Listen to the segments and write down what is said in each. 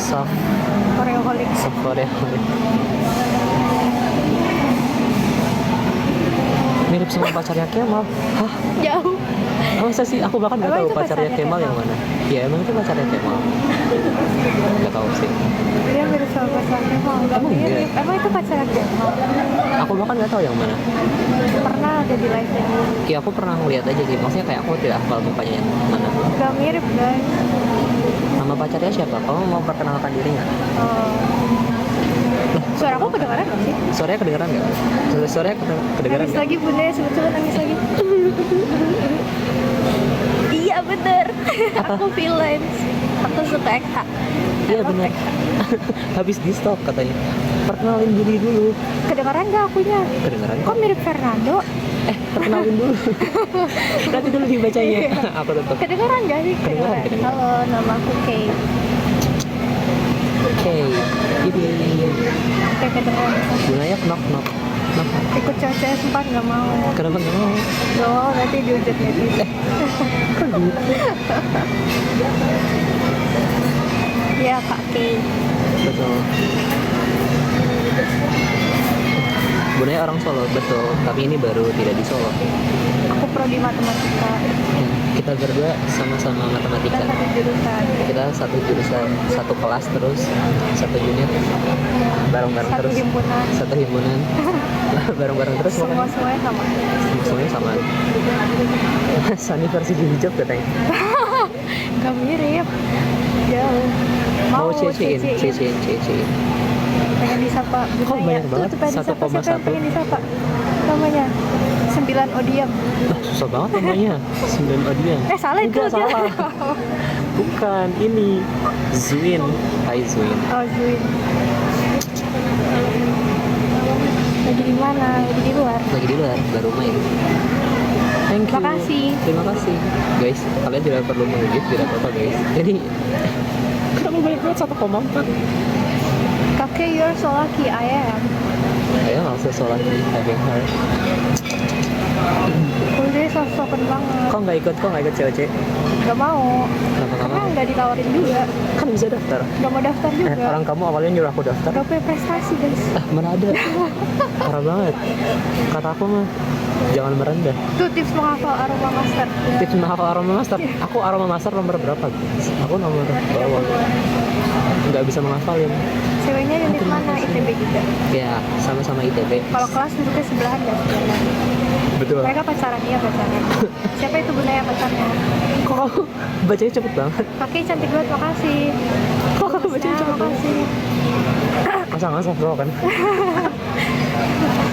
soft Koreoholic. Korea. Mirip sama pacarnya Kemal. Hah? Jauh. Masa sih? Aku bahkan nggak Emang tahu itu pacarnya pacarnya Kemal Kemal? yang mana. Ya emang itu pacarnya Kemal. Nggak tahu sih. Dia mirip sama pacarnya Kemal. Enggak Emang iya? mirip. Emang itu pacarnya Kemal. Aku bahkan nggak tahu yang mana. Pernah ada di live nya. Ya aku pernah ngeliat aja sih. Maksudnya kayak aku tidak hafal mukanya yang mana. Enggak mirip, guys. Nama pacarnya siapa? Kamu mau perkenalkan diri nggak? Suara aku kedengaran nggak sih? Suaranya kedengeran nggak? Suaranya kedengeran Nangis nggak? lagi bunda ya, sebetulnya nangis lagi. Iya bener. Aku freelance. Aku suka Eka. Iya benar. Habis di stop katanya. Perkenalin diri dulu. Kedengaran nggak akunya? Kedengeran Kok kok? mirip Fernando? Perkenalin dulu. Nanti dulu dibacanya. Iya. Aku tetap. Kedengaran nggak sih? Kedengaran. Halo, nama aku Kay. Oke. Ini Oke, kedengaran. Gunanya knock knock. Knock. Ikut cewek sempat nggak mau. Kenapa nggak mau? Nggak mau, nanti diujat netizen. Kan gitu. Iya Kak Kay. Betul. Gunanya orang Solo, betul. Tapi ini baru tidak di Solo. Aku prodi matematika Kita berdua sama-sama matematika. dan satu jurusan. Kita satu jurusan, satu kelas terus, satu unit, bareng-bareng Satu terus, himpunan. satu himpunan, bareng-bareng terus. Semuanya sama. Semuanya sama. Sani versi hijab katanya. Gak mirip. Jauh. Mau cecein. cecein. Pengen disapa. Kok Bunaya. banyak banget? Tuh, pengen disapa. 1,1. Siapa yang pengen disapa? Namanya 9 Odiam. Lah, susah banget namanya. 9 Odian. Salah itu. Enggak, salah. Bukan, ini Zuin. Hai Zuin. Oh, Zuin. Lagi di mana? Lagi di luar. Lagi di luar, baru main. Thank you. Makasih. Terima kasih. Guys, kalian tidak perlu mengedit, tidak apa-apa guys. Jadi, kenapa banyak banget 1,4? Kakek, you're so lucky. I am. Saya langsung sholat di having her. Udah sosokan banget. Kok nggak ikut cewek-cewek? Gak mau. Kenapa nggak Karena mau? nggak ditawarin juga. Kan bisa daftar. Gak mau daftar juga. Orang kamu awalnya nyuruh aku daftar. Gak punya prestasi guys. Mana ada? Parah banget. Kata aku mah, jangan merendah. Tuh tips menghafal aroma master. Tips menghafal aroma master. Aku aroma master nomor berapa? Aku nomor bawah. Nggak bisa menghafalin. Ceweknya unit mana? ITB juga. Ya, sama-sama ITB. Kalau kelas duduknya sebelahan gak sebelahan. Betul. Mereka pacaran, iya pacaran. Siapa itu bunda yang pacarnya? Kok kamu bacanya cepet banget? Kakek cantik banget, makasih. Kok kamu bacanya cepet banget? Makasih. Masa bro kan?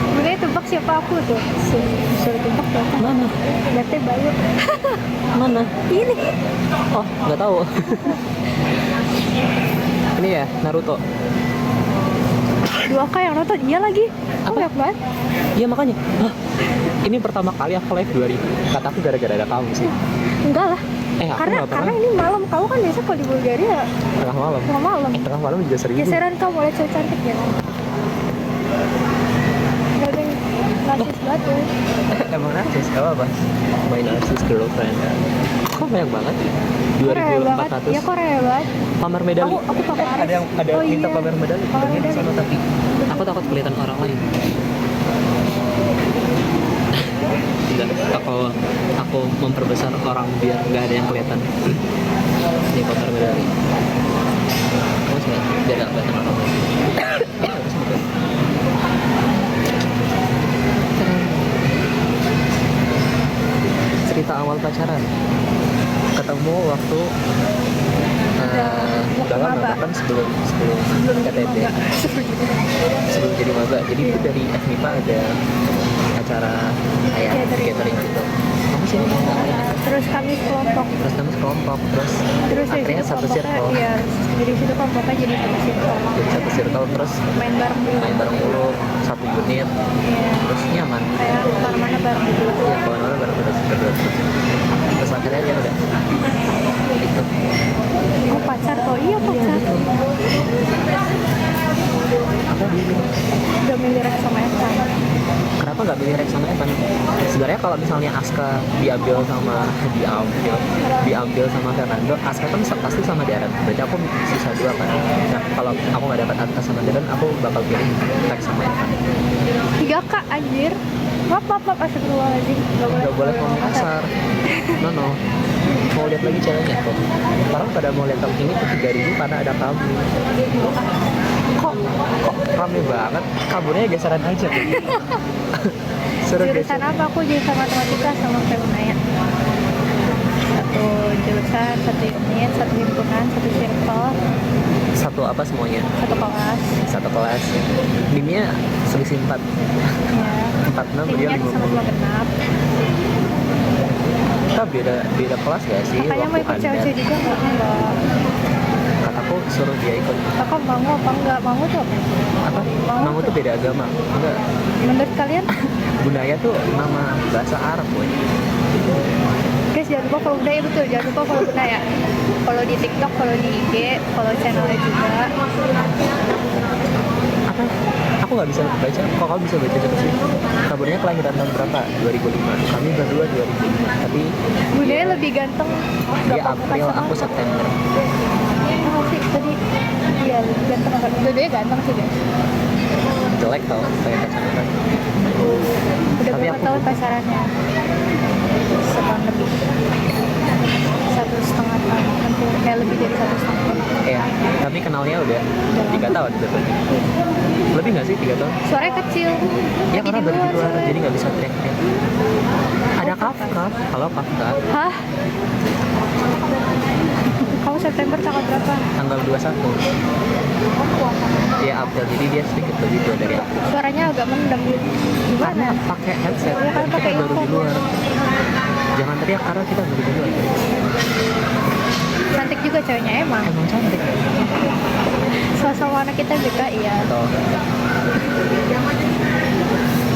Bunda tebak siapa aku tuh? Suruh tebak siapa? Mana? Lihatnya Bayu. Mana? Ini. Oh, nggak tahu. Ini ya, Naruto. 2K yang nonton, iya lagi. Aku Apa? banyak banget. Iya makanya. Hah, ini pertama kali aku live 2000. Kata aku gara-gara ada kamu sih. Enggak lah. Aku Karena nggak pernah. ini malam. Kamu kan biasa kalau di Bulgaria Tengah malam. tengah malam. Tengah malam juga 1000. Geseran kamu oleh cewek cantik ya kan? Gak ada yang narsis banget tuh. Emang narsis? Gak apa-apa. My narsis girlfriend. Kok banyak banget? Korea banget. 2400. Ya Korea banget. Pamer medali. Aku pakai ada yang Oh, minta iya. pamer medali. Pamer Bagian medali. sana tapi aku takut kelihatan orang lain. Enggak, aku memperbesar orang biar nggak ada yang kelihatan. Ini pamer medali. Oh, biar nggak kelihatan orang lain. Cerita awal pacaran. Ketemu waktu udah lama maba. bahkan sebelum KTP, sebelum jadi maba. Jadi itu dari FMIPA ada acara kayak catering gitu. Kamu sini Terus kami kelompok. terus kami sekelompok terus Terus dari akhirnya situ satu kelompoknya, circle. iya. Jadi situ kelompoknya jadi satu circle. Jadi satu circle terus Main bareng dulu. main bareng dulu satu unit Iya. terus nyaman. Kayak kemana-mana bareng dulu. Ya kawan-kawan bareng terus terus akhirnya dia udah gitu. Oh pacar kok? Iya pacar. Aku bingung. Udah milih Rex sama Eka. Kenapa nggak pilih Rex sama Evan? Sebenarnya kalau misalnya Aska diambil sama Fernando, Aska kan pasti sama Darren. Berarti aku sisa 2 kan. kalau aku nggak dapat atas sama Darren, aku bakal pilih teks sama Evan. 3K anjir. Apa astagfirullahaladzim. Nggak boleh ngomong kasar. No. Mau lihat lagi ceweknya kok. Orang pada mau lihat kamu ini tuh 3.000 karena ada kamu. Kok rame banget? Kaburnya geseran aja tuh. Suruh Jurusan geser. apa? Aku jurusan matematika sama Femunaya. Satu jurusan, satu unit, satu himpunan, satu circle, Satu apa semuanya? satu kelas. Satu kelas. Dimnya selisih 4. Ya. 46 dia Timnya 50. sama-sama genap. Kita beda kelas gak sih? Kakaknya mau waktu ikut Anda? cewek juga nggak? Enggak. Kataku suruh dia ikut. Kakak mau apa enggak? Mau tuh apa? Apa? Mau tuh beda agama. Enggak. Menurut kalian? Budaya tuh nama bahasa Arab, boy. Guys, jangan lupa follow budaya, betul. Jangan lupa follow budaya. Follow di TikTok, follow di IG, follow channelnya juga. Apa? Aku nggak bisa baca. Kok kamu bisa baca cepet sih? Kabarnya kelahiran tahun berapa? 2005. Kami berdua 2005. Tapi Budaya lebih ganteng. dia Gak April, aku September. Oh, sih tadi iya lebih ganteng. Budaya ganteng sih guys. Jelek tau, kayak kacamata. Udah Tapi berapa aku- tahun pacarannya? Setahun lebih. 1,5 tahun. Hampir lebih dari 1,5 tahun. Iya, kami kenalnya udah 3 tahun sebetulnya. Lebih nggak sih 3 tahun? Suaranya kecil. Ya Lagi karena di baru di luar, soalnya. jadi nggak bisa teriak-teriak. Ada Kafka. Halo Kafka. Hah? Kamu September tanggal berapa? Tanggal 21. Dia April, jadi dia sedikit lebih tua dari aku. Suaranya agak mendem. Karena Gimana? pakai headset, Iya kan, dan pakai kita baru di earphone. luar. Jangan teriak karena kita baru di luar. Cantik juga ceweknya emang. Emang cantik. Sama anak kita juga iya. Atau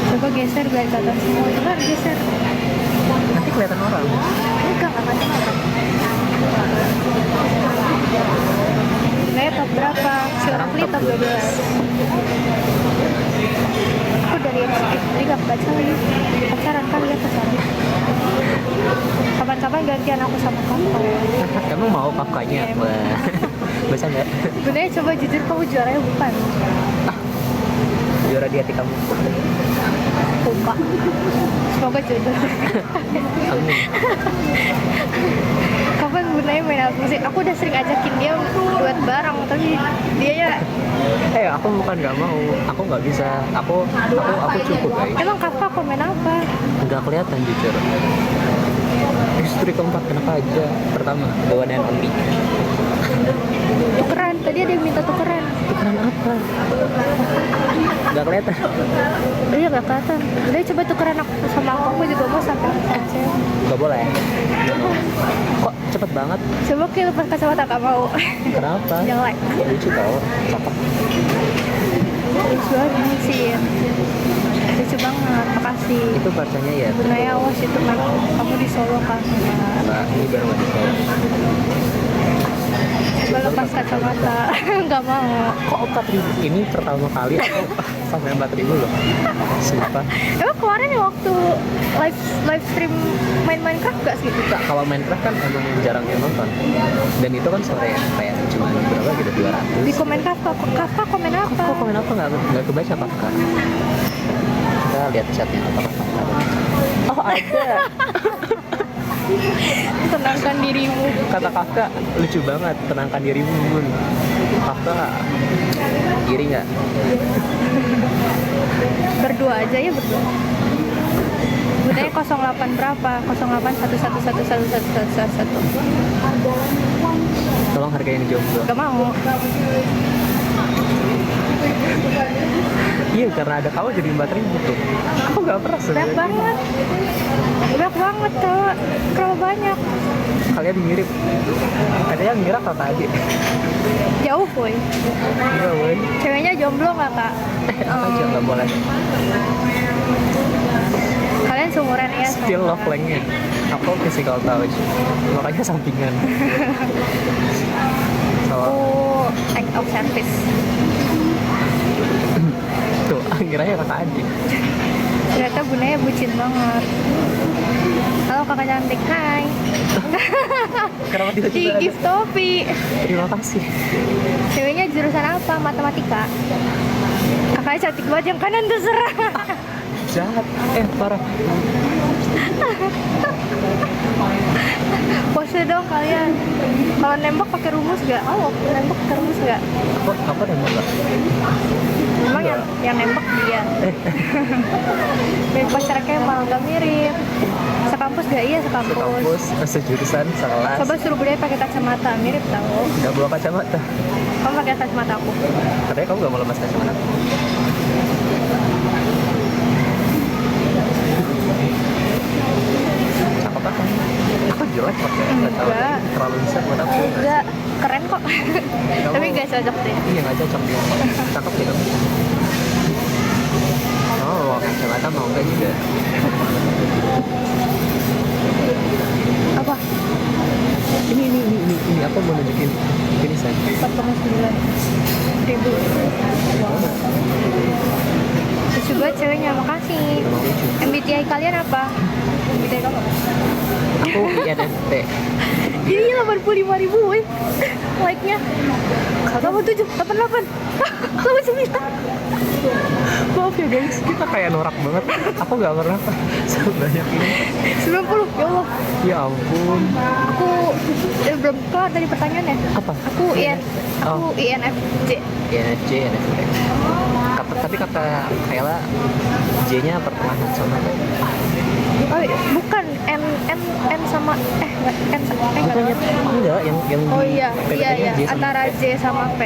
Coba geser biar kelihatan semua. Coba geser. nanti kelihatan orang. Enggak kelihatan apa. Saya top berapa? Sekarang Silafli top top 12. Aku dari SKS jadi gak baca lagi. Pacaran kali ya kesana. Kapan-kapan gantian aku sama kamu. Emang mau Kafkanya? Iya, Wah, bisa nggak? Sebenarnya coba jujur kamu juaranya bukan. Juara di hati kamu. Lupa. Semoga jodoh. Amin. Kapan gunanya main alat musik? Aku udah sering ajakin dia buat bareng, tapi dia ya Aku bukan nggak mau. Aku nggak bisa. Aku cukup guys. emang Kafka komen apa? Nggak kelihatan jujur. Istri keempat kenapa aja? Pertama, the one and only. Tukeran, tadi ada yang minta tukeran. Tukeran apa? Nggak kelihatan. Iya gak kelihatan. Udah coba tukeran aku sama aku juga mau sampai cewek. Nggak boleh. Kok cepet banget? Coba kayak lepas kacamata gak mau. Kenapa? Jelek. Lucu tau. Cakep. Lucu banget sih. Lucu banget, makasih. Itu bacanya ya. Gunanya awas itu kan kamu di Solo kan. Nah, ini baru nggak tahu. Coba lepas kacamata. Gak mau. Kok 4.000? Ini pertama kali aku sampai 4.000 loh. Sumpah. Emang kemarin ya waktu live stream main Minecraft gak sih? Enggak, kalau Minecraft kan emang jarang yang nonton. Dan itu kan sore ya, kayak cuma berapa gitu, 200. Di komen Kafka komen apa? Kok komen apa nggak kebaca Kafka? Kita lihat chatnya apakah Kafka ada. Oh ada. Tenangkan dirimu. Kata Kafka lucu banget, tenangkan dirimu Bun. Kafka iri nggak? Berdua aja ya berdua. Budaya 08 berapa? 0811111111. Tolong hargain jomblo. Gak mau. Iya karena ada kamu jadi 4.000 tuh. Aku nggak pernah Banyak sebenarnya. banget. Banyak banget kak. Kenapa banyak? Kalian mirip. Ada yang ngira kakak adik. Jauh boy. Enggak woy. Ceweknya jomblo nggak kak? Aja nggak boleh. Kalian seumuran ya? Still love lengnya. Aku physical touch. Makanya sampingan. So, Aku act of service. tuh akhirnya kakak adik. Ternyata Gunanya bucin banget. Halo kakak cantik, hai. Kenapa tiba-tiba Di ada? gift topi. Terima kasih. Ceweknya jurusan matematika. Kakaknya cantik banget, yang kanan terserah. Jahat. Parah. Pose dong kalian. Kalau nembak pakai rumus gak? Oh, nembak pakai rumus gak? Apa nembak nggak? Emang Enggak. yang nembak dia. Mirip pacar Kemal, gak mirip. Sekampus gak? Iya sekampus. Kampus, sejurusan, sekelas. Coba suruh beliau pakai kacamata, mirip tau. Nggak bawa kacamata. Kamu pakai kacamata aku. Katanya kamu nggak mau lemas kacamata. Cakep apa? Aku jelek pakai kacamata. Enggak. Terlalu besar buat aku. Enggak, keren kok. Tapi gak cocok deh. Iya nggak cocok dia. Cakep gitu. Oh, kacamata mau nggak juga? Apa? Ini apa mau nunjukin finisan? 4,9 ribu. Lucu banget ceweknya, makasih. Emang lucu. MBTI kalian apa? MBTI kamu apa? Aku INFP. Ini 85 ribu woy. Like-nya 87, 88 89. Maaf ya guys, kita kayak norak banget. Aku nggak pernah sebanyak ini. 90, ya Allah. Ya ampun. Aku belum kelar dari pertanyaannya. Apa? Aku INFJ. INFJ, INFP. Tapi kata Kayla, J-nya pertengahan sama apa? Oh, bukan N sama enggak Bukannya enggak yang Oh di iya, PPT-nya J sama antara P. J sama P.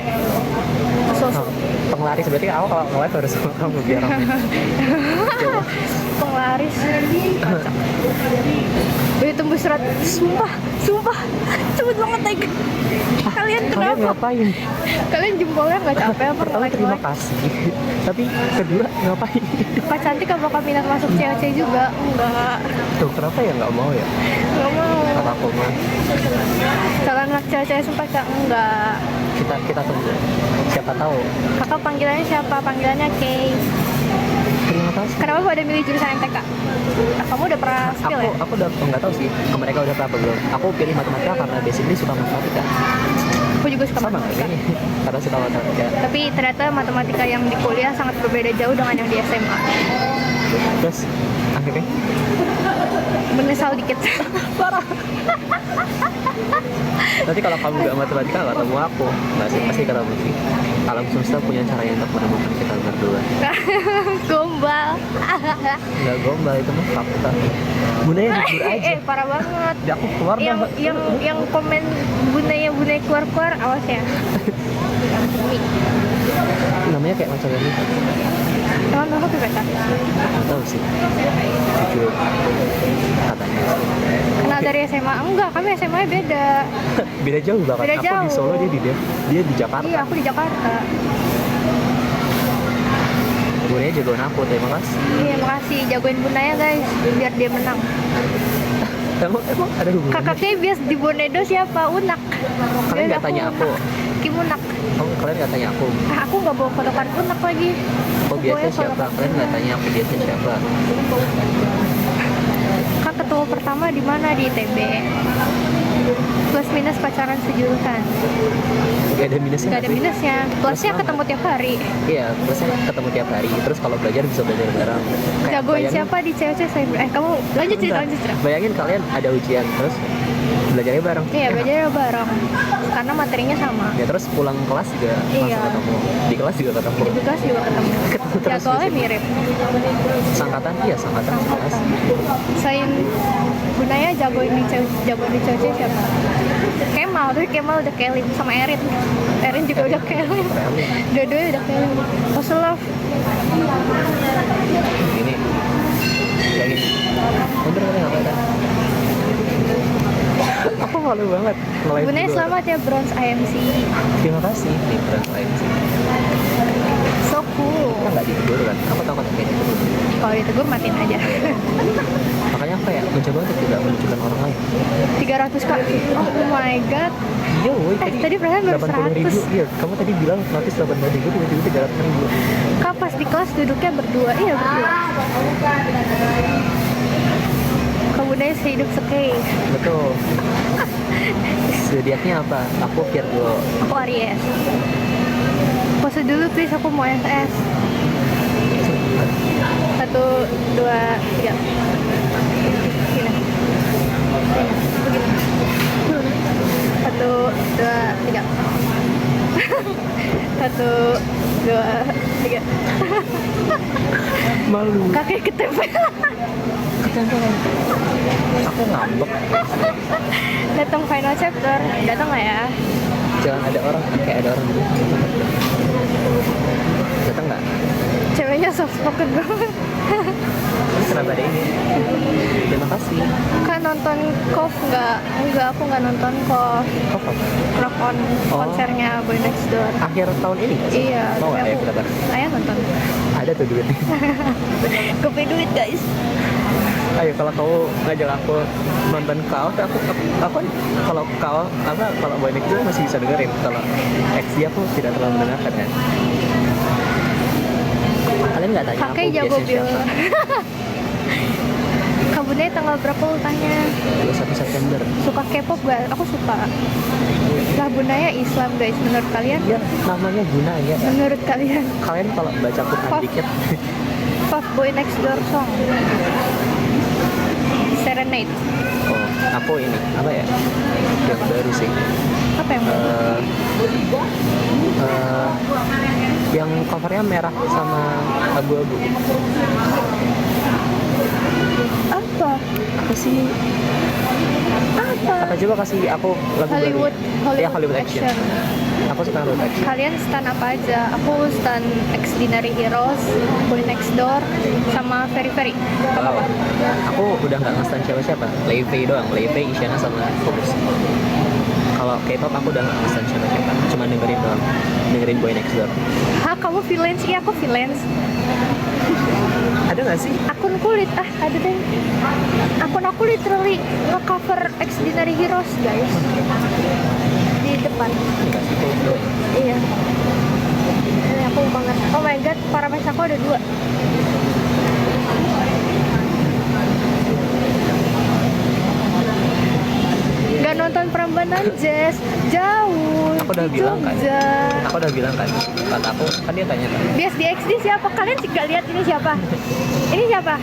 Oh, penglaris berarti aku kalau nge-live harus sama kamu biar rame. Coba. Penglaris. Kocak. Udah tembus 100. Sumpah. Cepet banget naik. Kalian Kalian kenapa? ngapain? Kalian jempolnya nggak capek apa Pertama like terima kasih. Tapi kedua ngapain? Kak Cantik apakah minat masuk CLC juga? Enggak. Tuh kenapa ya nggak mau ya? Enggak mau. Kata aku mah Kalau anak cewek sumpah Kak enggak. kita tunggu. Siapa tahu. Kakak panggilannya siapa? Panggilannya Kay. Terima kasih. Kenapa pada milih jurusan MTK? Kamu udah pernah skill ya? Aku udah nggak tahu sih. Mereka udah pernah apa belum? Aku pilih matematika karena basically suka matematika. Aku juga suka Sama matematika. ini karena suka matematika. Tapi ternyata matematika yang di kuliah sangat berbeda jauh dengan yang di SMA. Terus akhirnya Menyesal dikit. parah. Nanti kalau kamu nggak matematika nggak ketemu aku. Nggak sih, pasti ketemu sih. Alam semesta punya caranya untuk menemukan kita berdua. Gombal. Nggak gombal, itu mah fakta. Bundanya jujur aja. Parah banget. Ya aku keluar dah. Yang komen bundanya keluar awas ya. Namanya kayak macam ini. Emang kamu PPK? Nggak tahu sih. Jujur katanya. Kenal dari SMA? Enggak, kami SMA -nya beda. Beda jauh banget. Beda Aku di jauh. Solo, dia di Jakarta. Iya, aku di Jakarta. Bundanya jagoan aku, terima kasih. Iya, makasih. Jagoin bundanya guys, biar dia menang. Emang ada hubungannya? Kakaknya bias di Bonedo siapa? Unak. Kalian Biar nggak tanya aku? Kim Unak. Kalian nggak tanya aku? Aku nggak bawa fotokan Unak lagi. Oh biasanya Pokoknya siapa? fotokan. Kalian nggak tanya aku biasanya siapa? Kak ketemu pertama di mana? Di ITB. Plus minus pacaran sejurusan. Gak ada minusnya. Gak ada sih? minusnya. Plusnya Plus ketemu tiap hari. Iya, plusnya ketemu tiap hari. Terus kalau belajar bisa belajar bareng. Jagoin bayangin- siapa di COC saya kamu lanjut cerita. Bentar. Bayangin kalian ada ujian terus belajarnya bareng. Iya, Enak. belajarnya bareng. Karena materinya sama. Ya terus pulang kelas juga Iya. langsung ketemu. Di kelas juga ketemu. Di kelas juga ketemu. Ketemu terus Jadwalnya di situ. mirip. Sangkatan iya sangkatan kelas. Selain gunanya jagoin di COC siapa? Kemal, tapi Kemal udah Kelim sama Erin. Erin juga udah Kelim. Dua-duanya udah Kelim. Love. Ini kayak gini. Bener ngapain kan? Aku malu banget ngeliat Gunanya dulu. selamat ya Bronze IMC. Terima kasih nih Bronze IMC. So cool. Kita nggak ditegur kan? Aku takut kayak ditegur. Kalau ditegur matiin aja. Makanya apa ya? Mencoba untuk tidak menunjukkan orang lain. 300 kak. Oh my god. Iya, woi. Tadi perasaan baru 80.000. 100. Iya, kamu tadi bilang notis 80.000, tiba-tiba 300.000. Kak pas di kelas duduknya berdua. Iya berdua. Kemudian sehidup sekei. Betul. Zodiaknya apa? Aku Virgo. Aku Aries. Please, aku mau SS. 1, 2, 3. Sini. Begini. 1, 2, 3. 1, 2, 3. Malu. Kaki ketempel. Ketempelan. Aku ngambek. Datang final chapter. Datang nggak ya? Jangan ada orang, kayak ada orang dulu. Datang nggak? Ceweknya soft spoken banget. Terus kenapa ada ini? Terima kasih. Kan nonton KOF nggak? Enggak, aku nggak nonton KOF. Kok Rock on Oh. konsernya Boy Next Door. akhir tahun ini nggak sih? Iya, Mau nggak tapi ya aku kita? ayah nonton. Ada tuh duitnya. Kopi duit guys. Ayo kalau kamu ngajak aku nonton KO, aku kan kalau KO apa kalau Boy Next Door masih bisa dengerin. Kalau XD aku tidak terlalu mendengarkan kan. Kalian nggak tanya Kakek aku jago biasanya bil. siapa? Kabunnya tanggal berapa ultahnya? 21 September. Suka K-pop gak? Aku suka. Lah Bundanya Islam guys, menurut kalian? Iya, namanya Guna ya. Menurut kalian? Kalian kalau baca Quran Pop. dikit, Pop Boy Next Door song. Serenade. oh, aku ini apa ya? Yang baru sih. Apa yang baru? Yang covernya merah sama abu-abu. Apa? Apa sih? Apa? Apa coba kasih aku lagu Hollywood, baru? Ya, Hollywood Action. Aku suka Hollywood Action. Kalian stan apa aja? Aku stan Extraordinary Heroes, Boy Next Door, sama Very Very. Wow. Aku udah nggak nge-stan siapa-siapa. Leifei doang. Leifei, Isyana sama Focus. Kalau K-pop aku udah nggak nge-stan siapa-siapa. Cuma dengerin doang. Dengerin Boy Next Door. Hah, kamu freelance? Iya, aku freelance. Ada nggak sih? Akun kulit, ada deh. Akun aku literally nge-cover Extraordinary Heroes, guys. Di depan. Enggak sih, aku doang. Iya. Ini aku banget. Oh my god, parameter aku ada 2. Gak nonton Prambanan Jazz, jauh. Aku udah di bilang kan. Jogja. Aku udah bilang kan. Kata aku, kan dia tanya kan. Bias di XD siapa? Kalian gak lihat ini siapa? Ini siapa?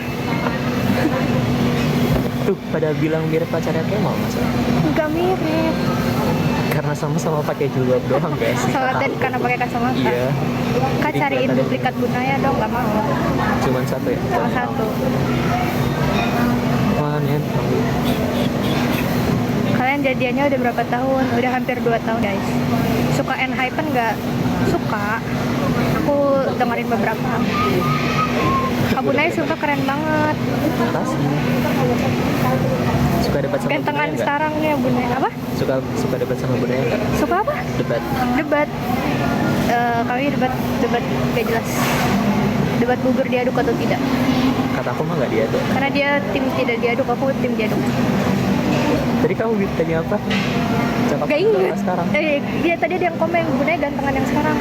Tuh, pada bilang mirip pacarnya Kemal masa? Gak mirip. Karena sama-sama pakai jilbab doang guys. Soalnya Kata dan aku. karena pakai kacamata. Iya. Kak Jadi cariin kelihatan- duplikat Bunaya dong, gak mau. Cuman satu ya. Cuma satu. Mana? Kalian jadiannya udah berapa tahun? Udah hampir 2 tahun guys. Suka Enhypen nggak? Suka. Aku dengerin beberapa. Kabunai sumpah keren banget. Makasih. Suka debat sama Gantengan Bunaya nggak? sekarang nih Bunai. Apa? Suka debat sama Bunaya nggak? Suka apa? Debat. Debat. Kami debat gak jelas. Debat bubur diaduk atau tidak? Kata aku mah nggak diaduk. Karena dia tim tidak diaduk, aku tim diaduk. Tadi kamu tanya apa? Cakap Gak sama inget. sekarang. Dia tadi ada yang komen Bunai gantengan yang sekarang.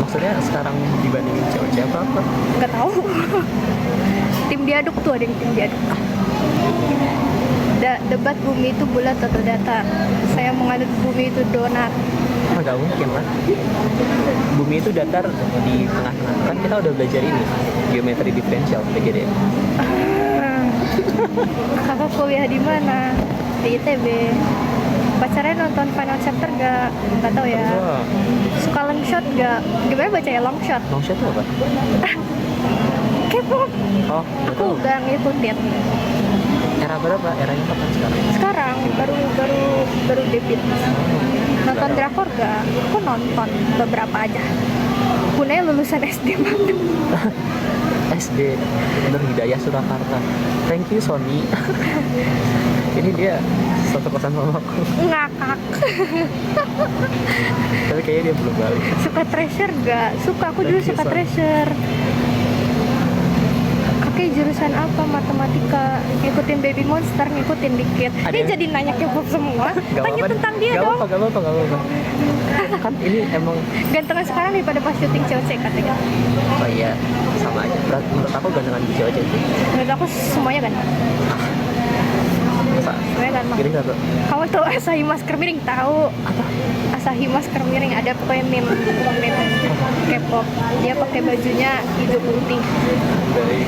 Maksudnya sekarang dibandingin cewek-cewek apa? Nggak tahu. Tim diaduk tuh, ada yang tim diaduk. Debat bumi itu bulat atau datar? Saya menganut bumi itu donat. Nggak mungkin lah. Bumi itu datar di tengah-tengah. Kan kita udah belajar ini, geometri diferensial, PGD. Kakak kuliah di mana? Di ITB. Pacarnya nonton Final Chapter gak? Gak tau ya. Wah, Suka long shot gak? Gimana bacanya long shot? long shot itu apa? K-pop. Oh, Aku betul. gak ngikutin. Era berapa? Eranya kapan sekarang? Sekarang baru debut. Nonton drakor gak? Aku nonton beberapa aja. Punanya lulusan SD banget. SD Nur Hidayah Surakarta. Thank you Sony. Ini dia satu kosan mamaku. Ngakak. Tapi kayaknya dia belum balik. Suka Treasure gak? Suka, aku dulu Thank you, suka Son. Treasure. Kakek jurusan apa? Matematika. Ngikutin Baby Monster, ngikutin dikit. Ada Ini yang- jadi nanya K-pop semua. Tanya tentang dia Gak dong. apa-apa. Kan ini emang, Gantengan sekarang daripada pas syuting COC katanya. oh iya, sama aja. Menurut aku gantengan di cewek sih. Menurut aku semuanya ganteng. Masa? Sebenarnya gampang. Kiri satu. Kamu tahu Asahi masker miring? Tahu? Apa? Asahi masker miring ada pokoknya meme K-pop. Dia pakai bajunya hijau putih. Baik.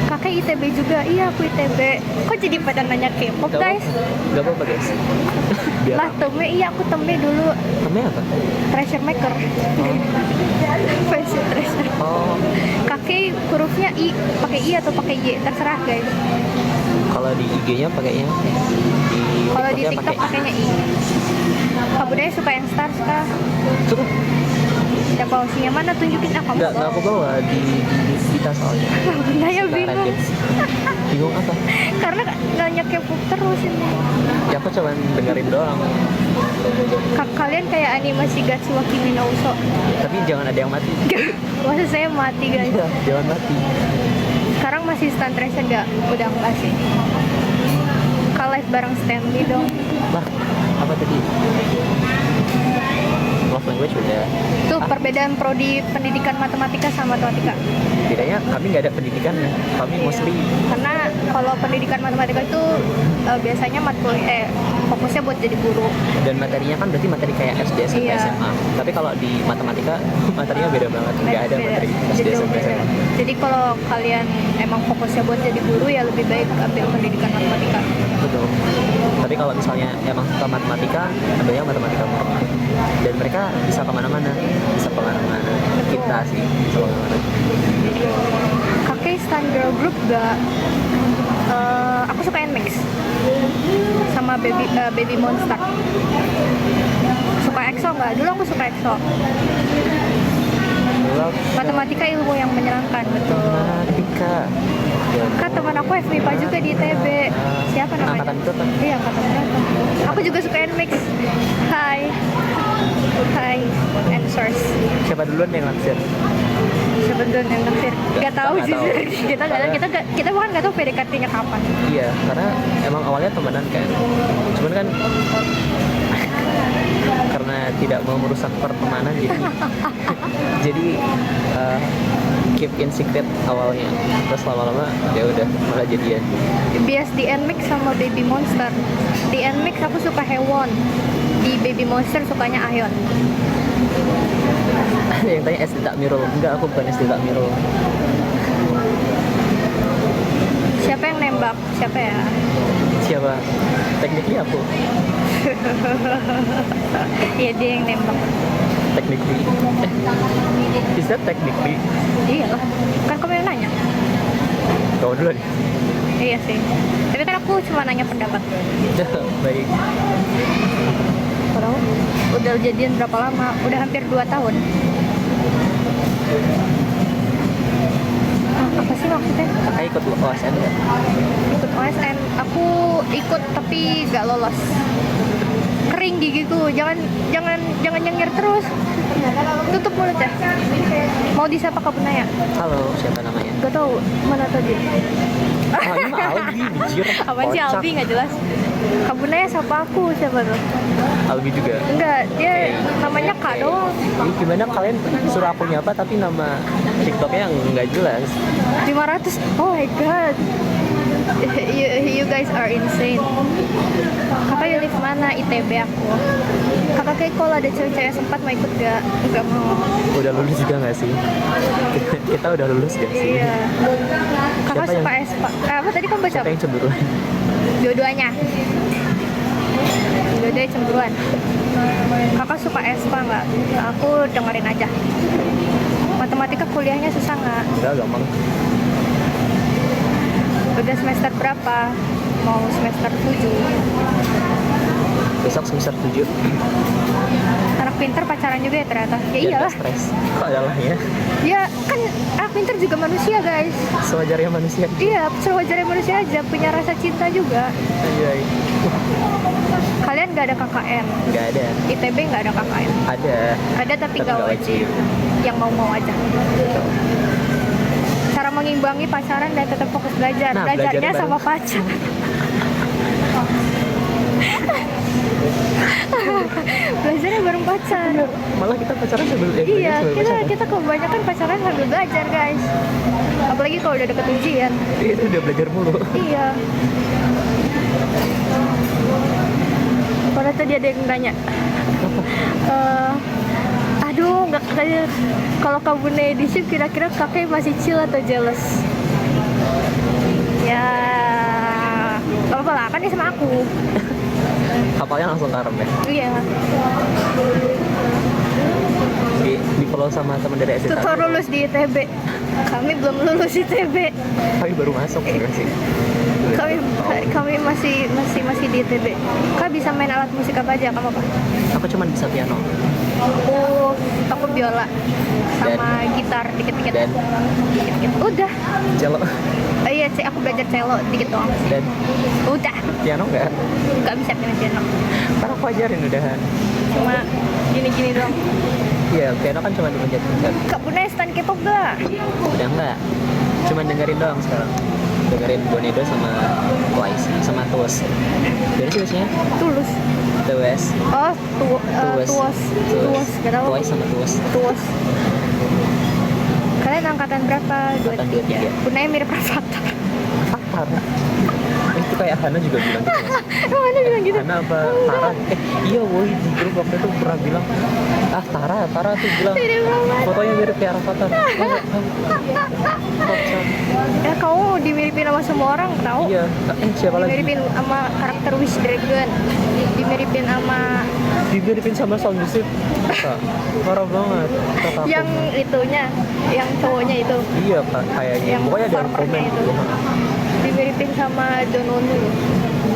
Kakek ITB juga. Iya, aku ITB. Kok jadi pada nanya K-pop, guys? Gak apa-apa guys. Biar Lah, Tome, iya aku Tome dulu. Tome apa? Treasure maker. Fancy treasure. Oh, Kakek hurufnya I, pakai I atau pakai Y, terserah guys. kalau di IG-nya pakainya, di Kalau di TikTok-nya TikTok pakainya I. Kamu deh suka yang stars kah? Suka? Siapa usinya mana tunjukin kamu? Nggak aku bawa di tas soalnya. Saya Suka bingung. Rabbids. Bingung apa? Karena nanya K-pop terus ini. Ya aku cuman dengerin doang. Kalian kayak animasi Gatsu wa Kimi no Uso. Tapi jangan ada yang mati. Masa saya mati guys. Iya, jangan mati. Sekarang masih stand trace enggak? Udah enggak sih. Kak live bareng Stanley dong. Lah, apa tadi? Love language udah. Itu perbedaan prodi pendidikan matematika sama matematika. Bedanya kami nggak ada pendidikannya. Kami mostly Karena kalau pendidikan matematika itu biasanya fokusnya buat jadi guru. dan materinya kan berarti materi kayak SD, SMP, Iya. SMA. Tapi kalau di matematika materinya beda banget. Nggak ada Beda. materi SD, Jadi SMP, beda. SMA. Jadi kalau kalian emang fokusnya buat jadi guru ya lebih baik ambil pendidikan matematika. Betul. Tapi kalau misalnya emang suka matematika, ambilnya matematika murni. Dan mereka bisa kemana-mana, bisa kemana-mana. Kita sih bisa kemana-mana. Kakek stand girl group gak? Aku suka NMIX sama Baby Monster. Suka EXO nggak? Dulu aku suka EXO. Love Matematika ilmu yang menyenangkan, betul. matematika. Kak teman aku FMIPA juga di ITB. Siapa namanya? Angkatan berapa? Iya, angkatan berapa? Aku juga suka NMIX. Hai. Hai. Answers. Siapa duluan yang naksir? Sebenarnya yang naksir. Gak tahu nggak sih. tahu. Kita bahkan nggak tahu PDKT-nya kapan. Iya, karena emang awalnya temenan kan. Cuman kan karena tidak mau merusak pertemanan jadi keep in secret awalnya. Terus lama-lama ya udah malah jadian. Bias di NMIX sama Baby Monster. Di NMIX aku suka Hewon. Di Baby Monster sukanya Ayeon. Ada yang tanya SD Takmirul. Enggak, aku bukan SD Takmirul. Siapa yang nembak? Siapa ya? Siapa? Technically aku. Iya, dia yang nembak. Technically. Is that technically? Iya lah. Kan kamu yang nanya. Kau duluan. Iya sih. Tapi kan aku cuma nanya pendapat. Baik. Kalau udah jadian berapa lama? Udah hampir 2 tahun. Apa sih maksudnya? Kakak ikut OSN nggak? Ikut OSN. Aku ikut tapi gak lolos. Kering gigiku. Jangan nyengir terus. Tutup mulutnya. Mau disapa Kak Bunaya? Halo, siapa namanya? Gak tahu mana tadi. Ah, ini mah Albi, bijir. Apaan sih Kocak. Albi nggak jelas. Kak Bunaya siapa aku? Siapa tuh? Albi juga. Enggak, dia namanya Kak doang. Ini gimana kalian suruh aku nyapa tapi nama TikToknya nggak jelas? 500. Oh my god. You guys are insane. Kakak univ mana? ITB aku. Kakak kayak kalau ada cewek-cewek sempat mau ikut gak? Enggak mau. Udah lulus juga nggak sih? Kita udah lulus gak sih? Iya. Kakak Siapa suka Espa. Apa tadi kamu baca? Siapa yang cemburuan? Dua-duanya. Dua-duanya cemburuan. Kakak suka Espa nggak? Aku dengerin aja. Matematika kuliahnya susah nggak? Enggak, gampang. Udah semester berapa? Mau semester 7. Besok semester 7. Anak pinter pacaran juga ya ternyata. Ya Biar iyalah. nggak stres. Kok ada lahnya? Ya kan anak pinter juga manusia guys. Sewajarnya manusia. Iya, sewajarnya manusia aja. Punya rasa cinta juga. Iya. Kalian nggak ada KKN? Nggak ada. ITB nggak ada KKN? Ada. Ada tapi Tapi nggak nggak wajib. wajib. Yang mau aja. Cara mengimbangi pacaran dan tetap fokus belajar. Nah, Belajarnya belajarnya sama bareng. pacar. Belajarnya bareng pacar. Malah kita pacaran sambil Iya, sambil pacaran. kita kebanyakan pacaran sambil belajar guys. Apalagi kalau udah deket ujian. Itu udah belajar mulu. Iya. Soalnya tadi ada yang nanya. Aduh, nggak kayak kalau Kak Bune di ship kira-kira kakek masih chill atau jealous? Ya, nggak apa-apa lah, kan dia sama aku. Kapalnya langsung karem ya. Iya. Di follow sama teman dari SDT. Tutor lulus di ITB. Kami belum lulus ITB. Kami baru masuk enggak sih? Kami masih di ITB. Kak bisa main alat musik apa aja kamu, Pak? Aku cuma bisa piano. Aku biola sama gitar dikit-dikit. Dan Dikit-dikit. Udah. cello. Oh iya, aku belajar cello dikit doang. Dan Udah. piano enggak? Nggak bisa main piano. Kan aku ajarin udahan. Cuma gini-gini doang. Iya, piano kan cuma dipencet-pencet. Kak Bune stan K-pop gak? Udah enggak. Cuma dengerin doang sekarang. Dengerin Bonedo sama Twice sama Tuas. Jadi sih biasanya Tulus. Tuas. Oh, Tuas. Gak tau. Twice sama Tuas. Tuas. Kalian angkatan berapa? Angkatan 23. Bune mirip Rafathar. Fakar. Itu kayak Hana juga bilang gitu. Mas. Emang Anda bilang gitu? Hana apa Tara? Iya, woi di grup waktu itu pernah bilang, Tara tuh bilang Mirip banget. fotonya mirip kayak Rafathar. Ya kamu dimiripin sama semua orang tahu? Iya, siapa lagi? Dimiripin sama karakter Wish Dragon. Dimiripin sama Sound Yusuf. Parah banget. Kata aku. yang itunya, yang cowoknya itu. Iya, Pak, kayaknya. Yang Pokoknya ada farmernya komen itu. gitu. Dimiripin sama Dononu.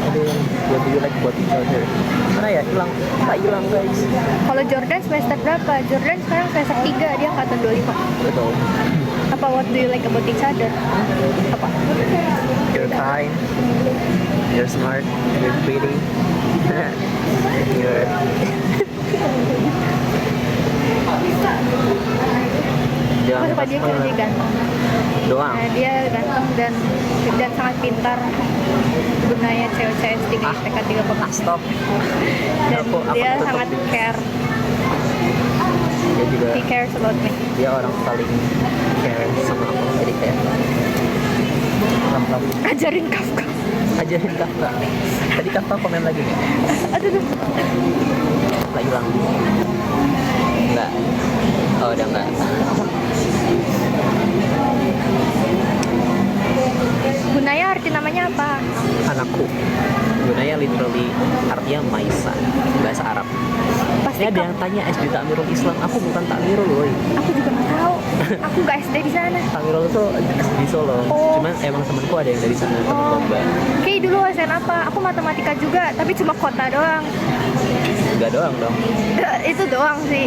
Ada yang buat you like buat each other. Mana ya? Hilang guys. Kalau Jordan semester berapa? Jordan sekarang semester 3, dia angkatan 25. Betul. Apa what do you like about each other? Apa? You're kind. You're smart. You're pretty. You're Aku suka dia karena dia ganteng. doang. Nah, dia ganteng dan sangat pintar. Gunanya cewek-cewek SD IPK 3,4. Stop. Dan Aku dia tetep sangat care. Dia juga He cares about me. dia orang paling care sama aku. Jadi kayak lap-lap. Ajarin Kafka. Ajarin Kafka. Tadi Kafka komen lagi nih. Aduh. Kafka hilang. Enggak. Oh, udah enggak. Gunanya arti namanya apa? Anakku. Gunanya literally artinya Maisa, bahasa Arab. Pasti Ini ada yang tanya SD Takmirul Islam. Aku bukan Takmirul, woy. Aku juga nggak tahu. Aku nggak SD di sana. Takmirul itu di Solo. Oh. Cuman emang temanku ada yang dari sana, temen lomba. Kayak dulu SN apa? Aku matematika juga, tapi cuma kota doang. Enggak doang dong. Itu doang sih.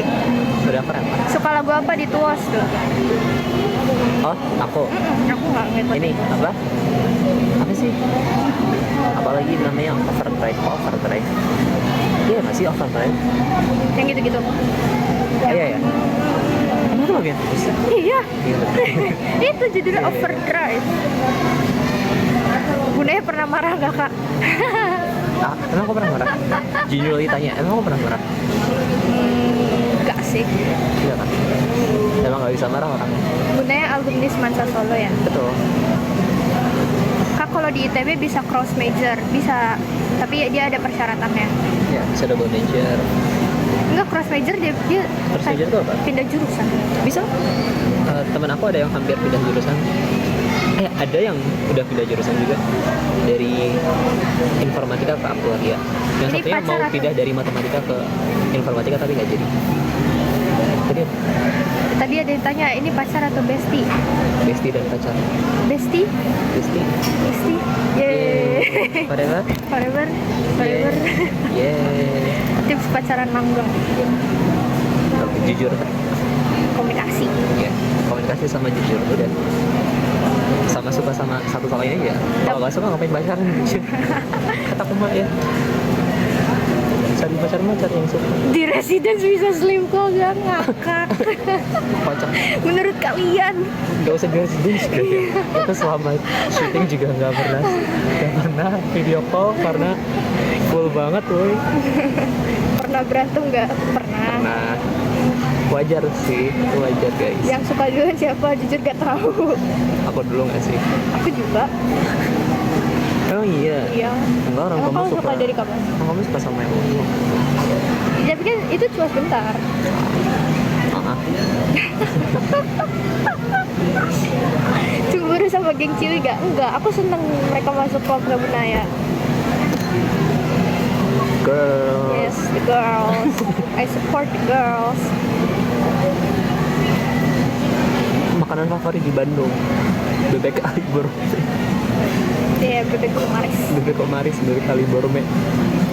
Udah keren. Suka lagu apa di Tuas tuh? Oh, aku. Aku nggak ngerti. Ini apa? Apa sih? Apalagi namanya Overdrive. Overdrive. Iya nggak sih Overdrive? Yang gitu-gitu. Iya ya. Emang itu bagian terus? Iya. Iya. Itu judulnya Overdrive. Bundanya pernah marah nggak kak? Emang aku pernah marah? Jujur ditanya, emang aku pernah marah? Enggak sih. Iya kan? Emang nggak bisa marah orang. Bundanya alumni Semansa Solo ya. Betul. Kak kalau di ITB bisa cross major, bisa. Tapi dia ada persyaratannya. Ya, bisa double major. Enggak cross major dia Cross major itu apa? pindah jurusan. Bisa. Temen aku ada yang hampir pindah jurusan. Ada yang udah pindah jurusan juga dari informatika ke aktuaria. Yang Ini satunya mau pacar pindah dari matematika ke informatika tapi nggak jadi. Jadi Tadi ada yang tanya, ini pacar atau bestie? bestie dan pacar. Bestie? Bestie. Bestie? Yeay. Forever. Forever. Yeah. Tips pacaran langgeng. Jujur. Komunikasi. Ya. Komunikasi sama jujur udah. Sama suka sama satu sama lain aja. Kalau nggak suka ngapain pacaran? Kata aku mah ya. Cari pacar mah cari yang suka. Di residence bisa selingkuh gak ngakak? Kocak. Menurut kalian? Gak usah residence juga ya. Itu selama syuting juga nggak pernah video call karena full banget woy. Pernah berantem gak? Pernah. Nah, wajar sih, wajar guys. Yang suka duluan siapa? Jujur gak tahu. Aku dulu nggak sih? Aku juga. Emang iya? Iya. Enggak, orang Emang kamu kamu suka dari kapan? Orang kamu suka sama yang ungu. Tapi kan itu cuma sebentar. Ah, Cemburu sama geng Ciwi gak? Enggak, aku seneng mereka masuk klub Gabunaya. girl. Yes, the girls. I support the girls. Makanan favorit di Bandung. Bebek Aliborme. Iya, bebek kumaris. Bebek Omaris, bebek Aliborme.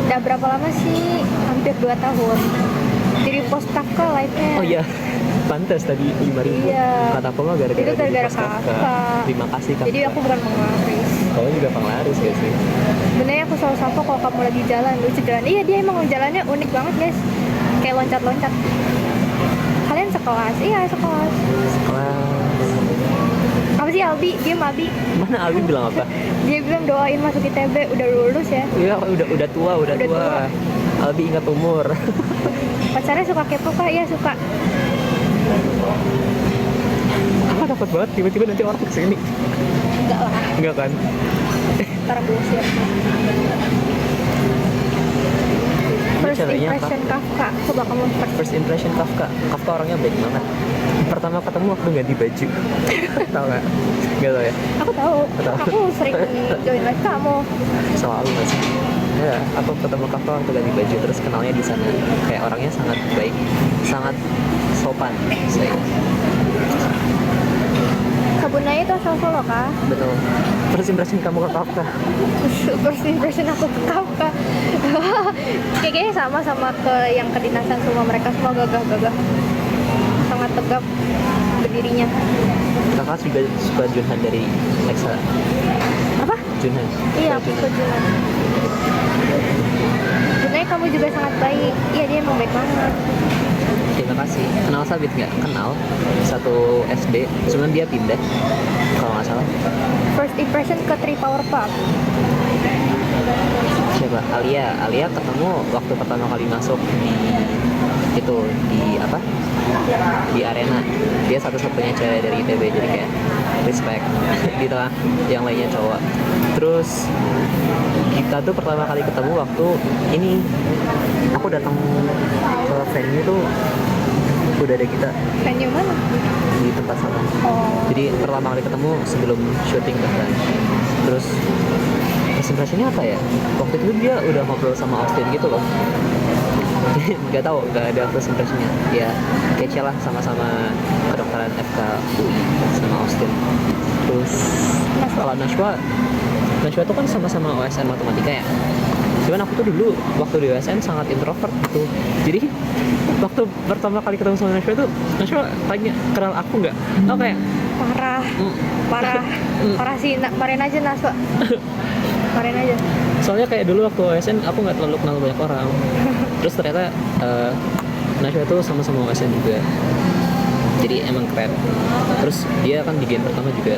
Udah berapa lama sih? Hampir 2 tahun. Jadi Postaka live-nya. Oh iya, pantas tadi 5.000. Iya. Kata aku mah gara-gara Itu gara-gara di Postaka. kakak. Terima kasih kakak. Jadi aku bukan penglaris. Kamu juga penglaris gak sih? Sebenarnya aku selalu sapa kalau kamu lagi jalan, lucu jalan. Iya, dia emang jalannya unik banget, guys. Kayak loncat-loncat. Kalian sekelas? Iya, sekelas. Kelas. Apa sih Albi? Dia Abi. Mana Alvin bilang apa? Dia bilang doain masuk ITB, udah lulus ya. Iya, udah tua. Udah tua. Albi ingat umur. Pacarnya suka kepo kak? Iya suka. Apa dapat banget tiba-tiba nanti orang kesini? Enggak lah, Enggak kan? ntar bullshit. First ceweknya impression Kafka. Coba kamu First impression Kafka. Kafka orangnya baik banget. Pertama ketemu waktu ganti baju. Tahu nggak? Nggak tahu ya? Aku tahu. Tahu. Aku sering join live kamu. Selalu nggak sih? Ya, aku ketemu Kafka waktu ganti baju terus kenalnya di sana. Kayak orangnya sangat baik, sangat sopan. Saya. Kabunaya itu asal Solo kah? Betul. First impression kamu ke Kafka? First impression aku ke Kafka. Kayaknya sama ke yang kedinasan semua, mereka semua gagah-gagah. Sangat tegap berdirinya. Kakak juga suka Junhan dari Lexa. Apa? Junhan. Iya, aku suka Junhan. Sebenarnya kamu juga sangat baik. Iya, dia emang baik banget. Terima kasih. Kenal Sabit nggak? Kenal. Satu SD. Cuman dia pindah. Kalau nggak salah. First impression ke Three Power Pub. Siapa? Alia ketemu waktu pertama kali masuk di apa? Di arena. Dia satu-satunya cewek dari ITB, jadi kayak respect gitu lah. Yang lainnya cowok. Terus kita tuh pertama kali ketemu waktu ini aku datang ke venue tuh udah ada kita Venue mana? di tempat sana. Oh. Jadi pertama kali ketemu sebelum syuting bahkan. Terus first impressionnya apa ya? Waktu itu dia udah ngobrol sama Austin gitu loh. Nggak tahu, nggak ada first impressionnya. Ya kece lah, sama-sama kedokteran FK UI sama Austin. Terus kalau Nashwa tuh kan sama-sama OSN matematika ya. Cuman aku tuh dulu waktu di OSN sangat introvert gitu. Jadi waktu pertama kali ketemu sama Nashwa tanya kenal aku nggak? Oh kayak parah sih. Marahin aja Naswa. Marahin aja. Soalnya kayak dulu waktu OSN aku nggak terlalu kenal banyak orang. Terus ternyata Nashwa tuh sama-sama OSN juga. Jadi emang keren. Terus dia kan di game pertama juga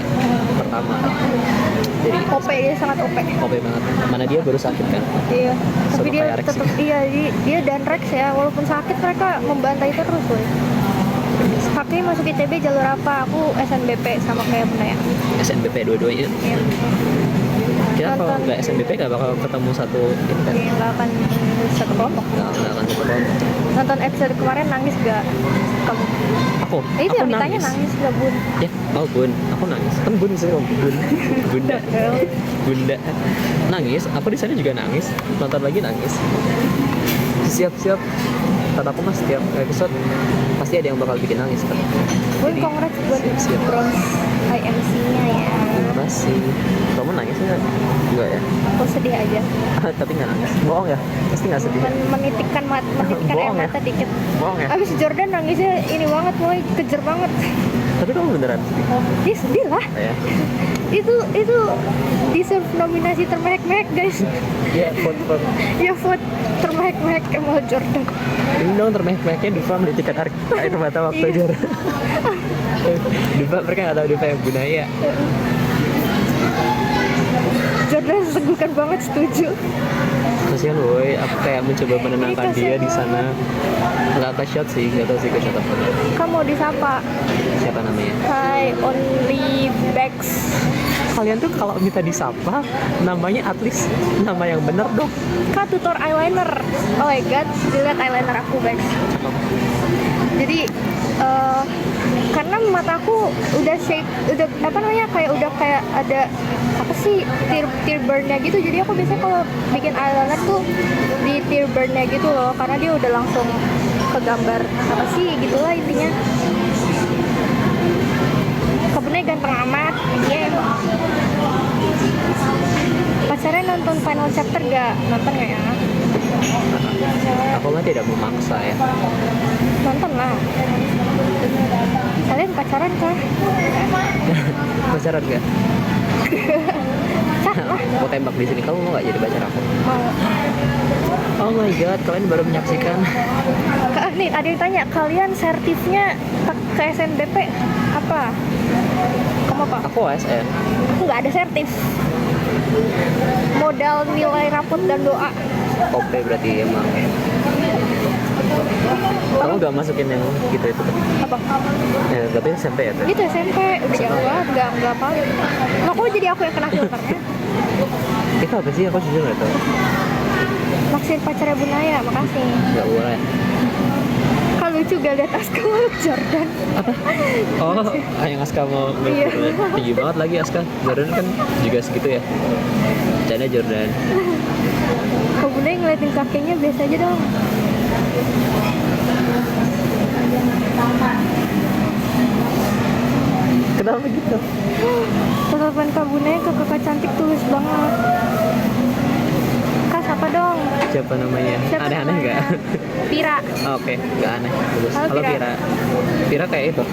pertama. Jadi OP, dia sangat OP. OP banget. Mana dia baru sakit kan? Iya. Tapi Sama dia kayak Rex tetap dia dan Rex ya, walaupun sakit mereka membantai terus loh. Haknya masuk ITB jalur apa? Aku SNBP sama kayak Bunda ya. SNBP dua-duanya. Iya. Kita kalau Nonton. nggak SNBP nggak bakal ketemu satu ini kan? Nggak akan satu kelompok. Nggak akan satu kelompok. Nonton episode kemarin nangis gak kamu? Aku Itu yang ditanya nangis gak Bun? Ya, oh Bun, aku nangis. Kan Bun sih, Bunda. Bunda nangis. Aku di sana juga nangis. Nonton lagi nangis. Siap-siap. Kata aku mas setiap episode pasti ada yang bakal bikin nangis kan. Bun, congrats buat siap-siap. bronze IMC-nya ya. Terima kasih. Kamu nangis nggak? Enggak ya? Aku sedih aja. Tapi nggak nangis. Bohong ya? Pasti nggak sedih. Menitikkan air Bohong ya? mata dikit. Bohong ya? Abis Jordan nangisnya ini banget, boy, kejer banget. Tapi kamu beneran sedih? Dia sedih lah. Ya? Itu deserve nominasi termehek-mehek guys. Ya, vote. Ya vote termehek-mehek Kemal Jordan. Ini dong termehek-meheknya Dufa menitikan air mata waktu Iya. juara. Dufa, mereka nggak tahu Dufa yang Bunaya. Jordan segukan banget, setuju. Kasihan woi, aku kayak mencoba menenangkan Ih, dia kasihan di sana. Nggak ke shot sih, nggak tahu sih ke shot apa. Kamu disapa. Siapa namanya? Hai, only Bex. Kalian tuh kalau minta disapa, namanya at least nama yang bener dong. Kak, tutor eyeliner. Oh my god, dilihat eyeliner aku, Bex. Jadi karena mataku udah shade, udah apa namanya, kayak udah kayak ada apa sih, tear burn-nya gitu. Jadi aku biasanya kalau bikin eyeliner tuh di tear burn-nya gitu loh, karena dia udah langsung kegambar apa sih gitulah intinya. Kabunnya ganteng amat, iya. Pacarnya nonton final chapter gak? Nonton gak ya? Aku mah tidak memaksa ya. Nonton lah. Kalian pacaran kah? Pacaran gak? Cak lah. Mau tembak di sini, kamu mau nggak jadi pacar aku? Mau. Oh my god, kalian baru menyaksikan. Nih ada yang tanya, kalian sertifnya ke SNBP apa? Kamu apa? Aku ASN. Aku nggak ada sertif. Modal nilai rapot dan doa. OP berarti emang. Kamu gak masukin yang gitu itu tadi? Apa? Tapi SMP ya tuh? Itu SMP, udah jauh banget, nggak paling. Nah, kok jadi aku yang kena filternya? Itu apa sih? Aku jujur gak tau. Naksir pacarnya Bunaya, makasih. Gak boleh. Kalau lucu gak lihat Aska meluk Jordan. Apa? Oh, yang Aska mau Iya. tinggi banget lagi Aska. Jordan kan juga segitu ya. Canda Jordan. Kalau Bunaya ngeliatin kakinya biasa aja dong. Kenapa gitu? Telepon Kak Bunaya ke kakak cantik tulus banget. Kak siapa dong? Siapa namanya? Siapa Aneh-aneh namanya? nggak? Pira. Oh, oke, nggak aneh. Bagus. Halo, Halo Pira. Pira. Pira kayak itu.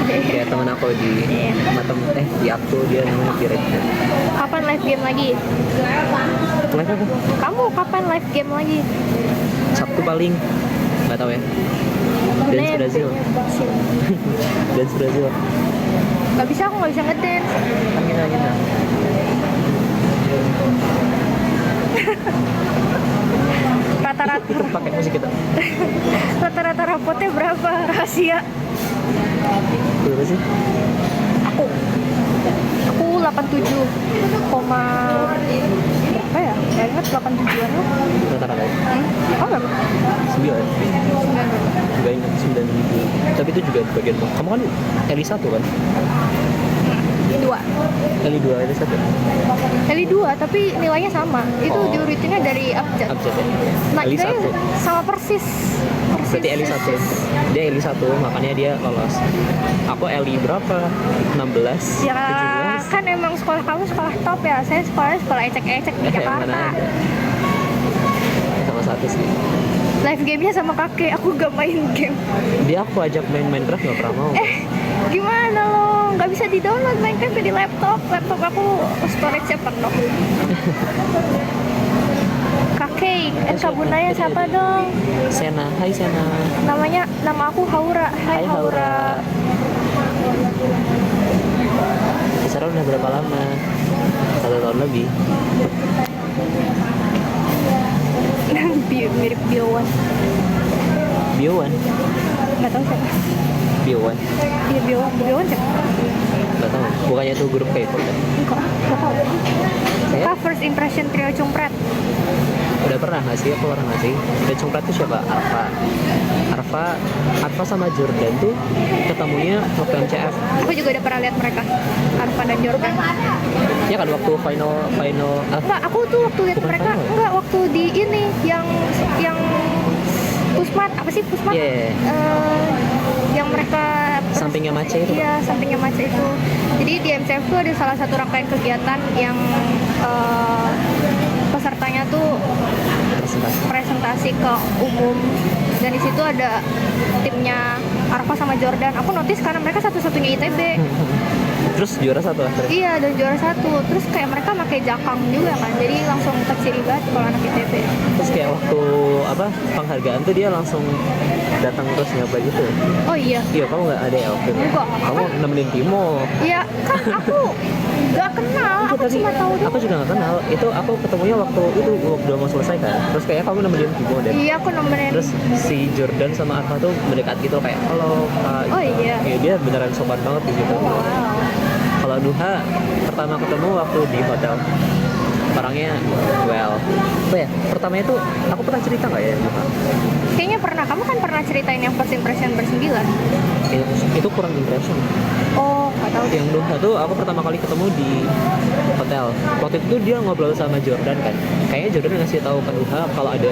Kayak temen aku di Iya. matem di aku dia namanya Pira. Kapan live game lagi? Live apa? Kamu kapan live game lagi? Sabtu paling. Nggak tahu ya. Dance Brazil. Dance Brazil. Gak bisa, aku gak bisa ngedance. Kan kita. Rata-rata Itu pakai musik kita. rata-rata rapotnya berapa? Rahasia. Berapa sih? Aku 87 koma berapa ya? Gak inget 87an loh. Rata-rata. Oh berapa? 9. Nggak ingat 9. Tapi itu juga bagian kamu kan Eli 1 kan? 2 Eli 2, Eli 1. Eli 2 tapi nilainya sama. Itu Oh. diuritinnya dari abjad. Abjad ya? Nah, Eli nilainya 1. sama persis. Berarti Eli 1. Dia Eli 1, makanya dia lolos. Aku Eli berapa? 16, Ya 17. kan emang sekolah kamu sekolah top ya. Saya sekolah ecek-ecek di Jakarta. Mana ada. Sama satu sih. Live gamenya sama kakek. Aku gak main game. Dia aku ajak main Minecraft nggak pernah mau. Gimana lo? Gak bisa di-download Minecraft di laptop. Laptop aku storage-nya penuh. Kakek, Kak Bunaya siapa dong? Sena, hai Sena. Nama aku Haura. Hai Haura. Sarah udah berapa lama? 1 tahun lebih. Mirip Biowan. Biowan, Gak tahu siapa. Biowan. Iya Biowan siapa? Gak tahu. Bukannya itu grup K-pop kan? Enggak, gak tahu. Saya Kak first impression trio Cungpret. udah pernah nggak sih? Aku pernah nggak sih? Dan Cungprat tuh siapa? Arfa sama Jordan tuh ketemunya waktu MCF. Aku juga udah pernah lihat mereka. Arfa dan Jordan. Ya kan waktu final Enggak, aku tuh waktu lihat Bukan mereka final ya? enggak waktu di ini yang Pusmat, apa sih Pusmat? Iya. Yang mereka Sampingnya Mace itu. Iya, sampingnya Mace itu. Jadi di MCF tuh ada salah satu rangkaian kegiatan yang pesertanya tuh presentasi ke umum, dan di situ ada timnya Arfa sama Jordan. Aku notice karena mereka satu-satunya ITB. Terus juara satu akhirnya. Iya, dan juara satu. Terus kayak mereka pakai jakang juga kan, jadi langsung terciri banget kalau anak ITB. Terus kayak waktu apa penghargaan tuh dia langsung datang terus nyapa gitu. Oh iya. Iya, kamu nggak ada ya waktu itu? Enggak. Kamu nemenin Timo. Ya kan aku nggak kenal, aku Tadi cuma tahu doang. aku juga nggak kenal. Itu aku ketemunya waktu itu udah mau selesai kan. Terus kayak kamu nemenin Timo deh. Iya, aku nemenin. Terus si Jordan sama Arfa tuh mendekat gitu kayak halo Kak. Oh iya. Ya, dia beneran sopan banget di situ. Wow. Kalau Duha pertama ketemu waktu di hotel. Orangnya well. Apa ya? Pertama itu aku pernah cerita nggak ya Duha? Kayaknya pernah. Kamu kan pernah ceritain yang first impression bersembilan. Itu kurang impression. Oh, nggak tahu. Yang Duha tuh aku pertama kali ketemu di hotel. Waktu itu dia ngobrol sama Jordan kan. Kayaknya Jordan ngasih tahu ke Duha kalau ada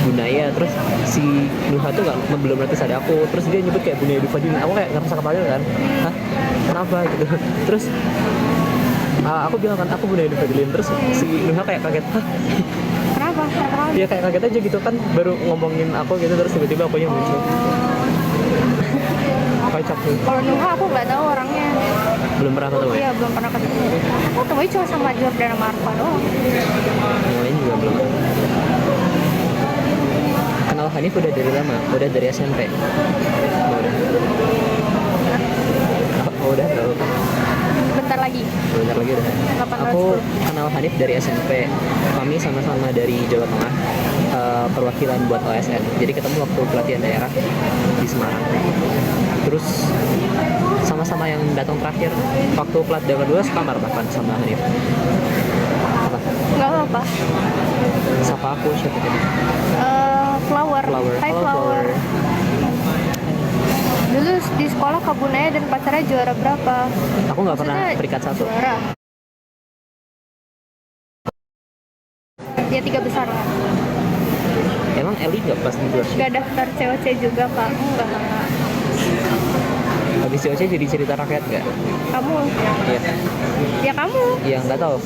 Bunaya. Terus si Duha tuh belum notice ada aku. Terus dia nyebut kayak Bunaya Dufadil. Aku kayak ngerasa kepala kan. Hah? Kenapa gitu? Terus aku bilang kan aku Bunaya Dufadilin. Terus si Duha kayak kaget. Hah? Kenapa? Kenapa? Dia kayak kaget aja gitu kan. Baru ngomongin aku gitu. Terus tiba-tiba aku yang muncul. Kocak tuh. Kalau Nuha aku nggak tahu orangnya. Belum pernah ketemu ya? Iya, belum pernah ketemu. Aku ketemu cuma sama Jordan sama Arfa doang. Yang lain juga belum. Kenal Hanif udah dari lama, udah dari SMP. Oh, udah. Oh, udah tahu. Bentar lagi. Bentar lagi udah. 18. Aku kenal Hanif dari SMP. Kami sama-sama dari Jawa Tengah. Perwakilan buat OSN. Jadi ketemu waktu pelatihan daerah di Semarang. Terus sama-sama yang datang terakhir waktu plat daerah 2 sekamar bahkan sama Hanif. Apa? Nggak apa-apa. Sapa aku siapa tadi? Flower. Flower. Hai Halo, Flower. Dulu di sekolah Kak Bunaya dan pacarnya juara berapa? Aku nggak pernah Maksudnya peringkat 1. Juara. Ya 3 besar lah. Emang Eli nggak pas di Blush? Gak daftar COC juga Kak? Enggak. Habis COC jadi cerita rakyat nggak? Kamu? Iya. Ya kamu. Ya nggak tahu.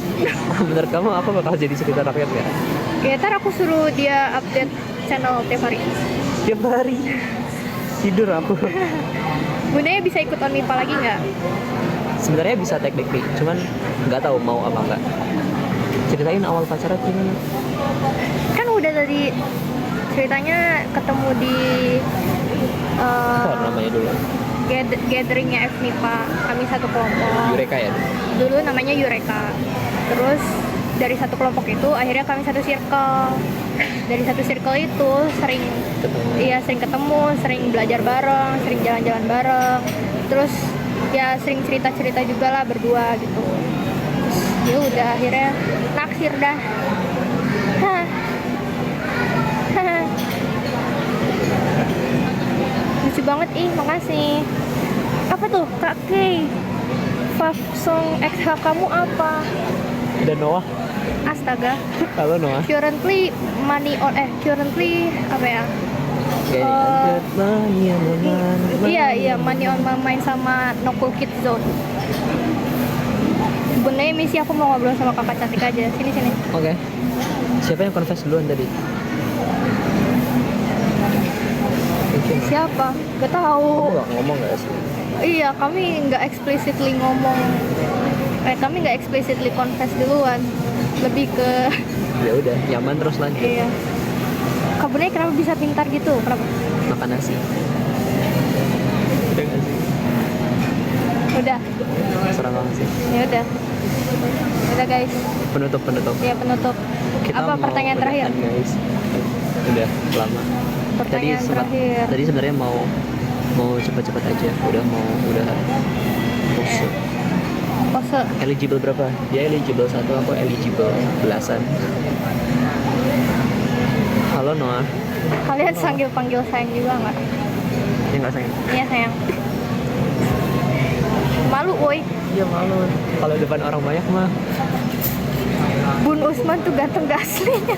Menurut kamu aku bakal jadi cerita rakyat nggak? Ya ntar aku suruh dia update channel tiap hari. Tiap hari tidur aku. Bunaya bisa ikut Onmipa lagi nggak? Sebenarnya bisa teknik, cuman nggak tahu mau apa nggak. Ceritain awal pacaran gimana? Kan udah tadi ceritanya ketemu di Apa namanya dulu? gatheringnya FMIPA, kami satu kelompok. Eureka ya? Dulu namanya Eureka. Terus dari satu kelompok itu akhirnya kami satu circle. Dari satu circle itu sering ketemu, sering belajar bareng, sering jalan-jalan bareng. Terus ya sering cerita-cerita juga lah berdua gitu. Terus ya udah akhirnya naksir dah. Hah. Lucu banget makasih. Apa tuh Kak Kay? Fav song XH kamu apa? Dan Noah. Astaga. Halo Noah. Currently currently apa ya? Iya, Money on My Mind sama No Cool Kid Zone. Sebenarnya misi aku mau ngobrol sama kakak cantik aja. Sini. Oke. Siapa yang confess duluan tadi? Siapa? Gak tahu. Kamu nggak ngomong nggak sih? Iya, kami nggak explicitly ngomong. Kami nggak explicitly confess duluan. Lebih ke Ya udah, nyaman terus lanjut. iya. Kak Bunaya kenapa bisa pintar gitu? Kenapa? Makan nasi. Udah nggak sih? Udah. Serang banget sih. Ya udah. Udah guys. Penutup. Ya penutup. Kita Apa mau pertanyaan terakhir? udahan, guys. Udah lama. Pertanyaan terakhir. Tadi sebenarnya mau cepat-cepat aja. Udah pose. Pose. Eligible berapa? Dia eligible 1, aku eligible belasan. Halo Noah. Kalian panggil sayang juga nggak? Ya nggak sayang? Iya sayang. Malu woi. Iya malu. Kalau depan orang banyak mah Bun Usman tuh ganteng gak aslinya.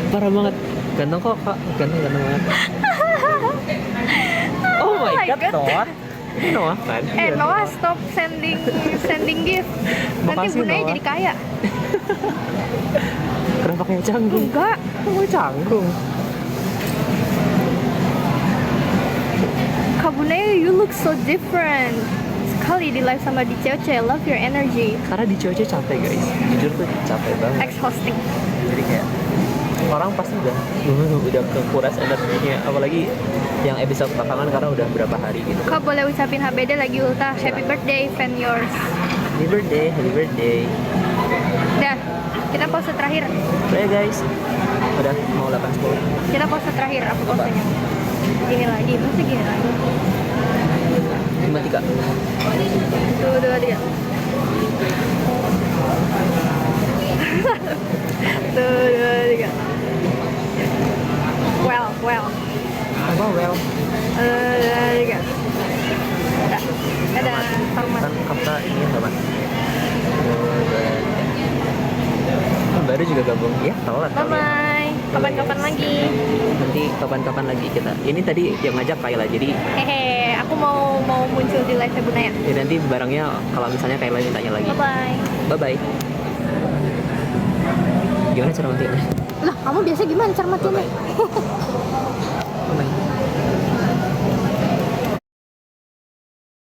parah banget. Ganteng kok kak, ganteng banget. Oh my god, Noah. Ini Noah kan? Iya, Noah stop sending gift. Nanti Makasih, Bunaya Noah. jadi kaya. Kenapa kayak canggung? Enggak. Kamu canggung. Kak Bunaya, you look so different sekali di live sama di Cece. I love your energy. Karena di Cece capek guys, jujur tuh capek banget. Exhausting. Jadi kayak orang pasti udah kekuras energinya, apalagi yang episode belakangan karena udah berapa hari gitu. Kau boleh ucapin HBD lagi Ulta. Happy birthday, fan yours. Happy birthday, happy birthday. Dah, kita pose terakhir. Udah ya guys, udah mau 8:10. Kita pose terakhir, aku posenya. Gini lagi, masih gini lagi. 5-3. Tuh, 2, 3. Tuh, 2, 3. Well. Apa well? 2, 3. Ada hormat. Kan kata ini ya teman. Baru juga gabung ya, telat. Bye bye. Kapan-kapan lagi. Nanti kapan-kapan lagi kita. Ini tadi yang ngajak Kayla, jadi Hehe, aku mau muncul di live Bunaya. ya nanti barangnya kalau misalnya Kayla mintanya lagi. Bye bye. Bye bye. Gimana cara matiinnya? Lah, kamu biasa gimana cara matiinnya? Bye bye.